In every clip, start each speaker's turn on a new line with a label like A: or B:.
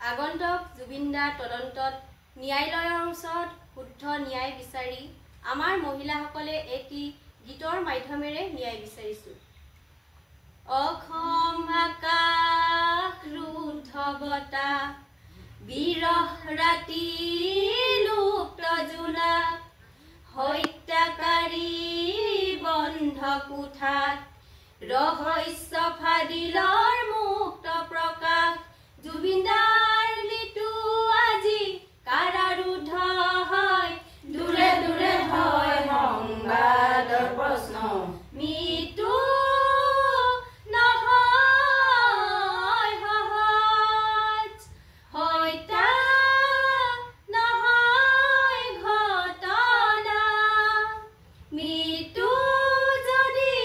A: আগন্তক জুবিনদাৰ তদন্তত ন্যায়ালয়ৰ ওচৰত শুদ্ধ ন্যায় বিচাৰি আমাৰ মহিলাসকলে এটি গীতৰ মাধ্যমেৰে ন্যায় বিচাৰিছো। অসম আকাশ ৰুদ্ধ বতাহ বিৰহ ৰাতি লুপ্ত জোনাক হত্যাকাৰী বন্ধ কোঠাত ৰহস্য ফাদিলৰ মুক্ত প্ৰকাশ জুবিনদাৰ মৃত্যু আজি কাৰাৰুদ্ধ হয় দূৰে দূৰে হয় সংবাদৰ প্ৰশ্ন মৃত্যু নহয় সহজ হত্যা নহয় ঘটনা মৃত্যু যদি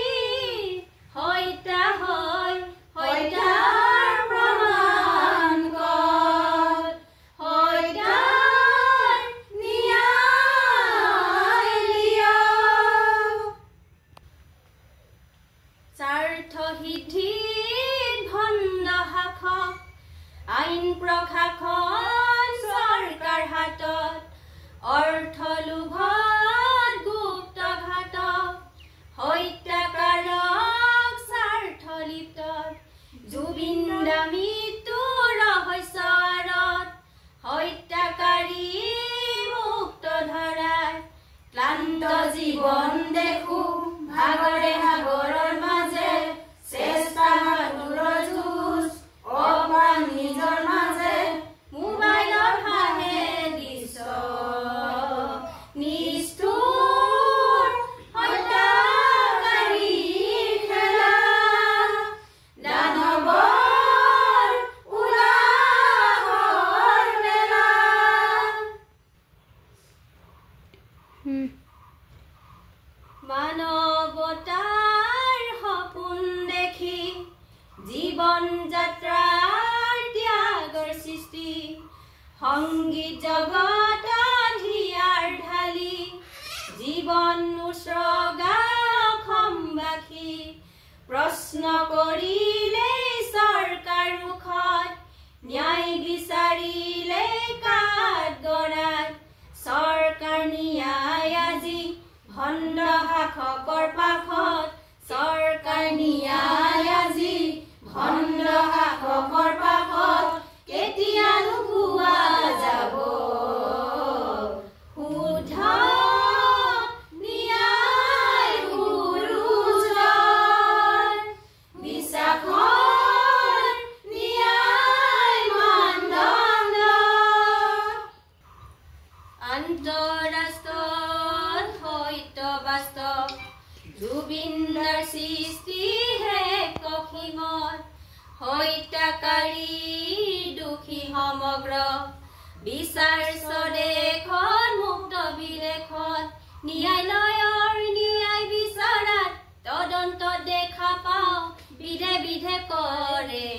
A: হত্যা হয় হত্যাৰ প্ৰমাণ কত হত্যাৰ ন্যায় দিয়ক স্বাৰ্থ সিদ্ধিত ভণ্ড শাসক আইন প্ৰশাসন চৰকাৰ হাতত অৰ্থ লোভত গুপ্তঘাতক হত্যাকাৰক স্বাৰ্থ লিপ্তত জুবিনদা মৃত্যু ৰহস্যৰত হত্যাকাৰী মুক্ত ধৰাৰ ক্লান্ত জীৱন দেখো ভাগৰে সাগৰৰ মাজে চেষ্টা সাগৰৰ যুঁজ অপান নিজৰ মাজে মোবাইলৰ হাঁহে দৃশ্য নিষ্ঠুৰ হত্যাকাৰী খেলা দানৱৰ উলাহৰ মেলা মানৱতাৰ সপোন দেখি জীৱন যাত্ৰাৰ ত্যাগৰ সৃষ্টি সংগীত জগতত হিয়াৰ ঢালি জীৱন উৎসৰ্গা অসমবাসী প্ৰশ্ন কৰিলে চৰকাৰ মুখত ন্যায় বিচাৰিলে কাঠগড়াত চৰকাৰ ন্যায় আজি ভণ্ড শাসকৰ পাশত চৰকাৰ ন্যায় আজি ভণ্ড শাসকৰ পাশত কেতিয়ানো পোৱা যাব শুদ্ধ ন্যায় গুৰুজৰ বিশ্বাসৰ ন্যায় মানদণ্ড আন্তঃৰাষ্ট্ৰত সত্য বাস্তৱ জুবিনদাৰ সৃষ্টিহে কহিমত হত্যাকাৰী দুখী সমগ্ৰ বিচাৰ স্বদেশত মুক্ত বিদেশত ন্যায়ালয়ৰ ন্যায় বিচৰাত তদন্ত দেখা পাওঁ বিধে বিধে কৰে